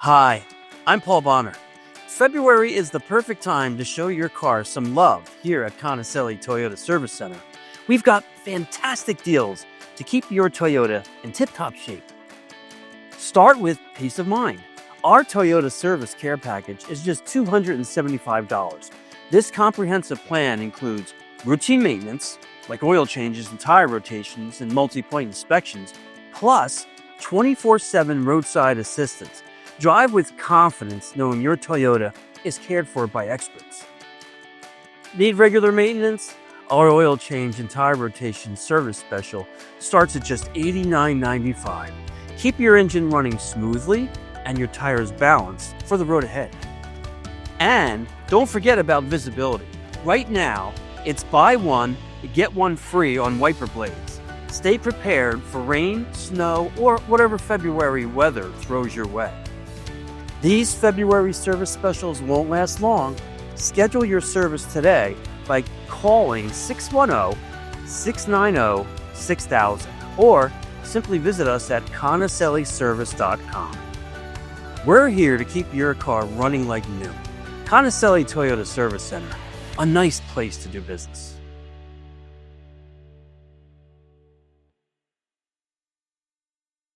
Hi, I'm Paul Bonner. February is the perfect time to show your car some love here at Conicelli Toyota Service Center. We've got fantastic deals to keep your Toyota in tip-top shape. Start with peace of mind. Our Toyota Service Care Package is just $275. This comprehensive plan includes routine maintenance, like oil changes and tire rotations and multi-point inspections, plus 24/7 roadside assistance. Drive with confidence knowing your Toyota is cared for by experts. Need regular maintenance? Our oil change and tire rotation service special starts at just $89.95. Keep your engine running smoothly and your tires balanced for the road ahead. And don't forget about visibility. Right now, it's buy one, get one free on wiper blades. Stay prepared for rain, snow, or whatever February weather throws your way. These February service specials won't last long. Schedule your service today by calling 610-690-6000 or simply visit us at conicelliservice.com. We're here to keep your car running like new. Conicelli Toyota Service Center, a nice place to do business.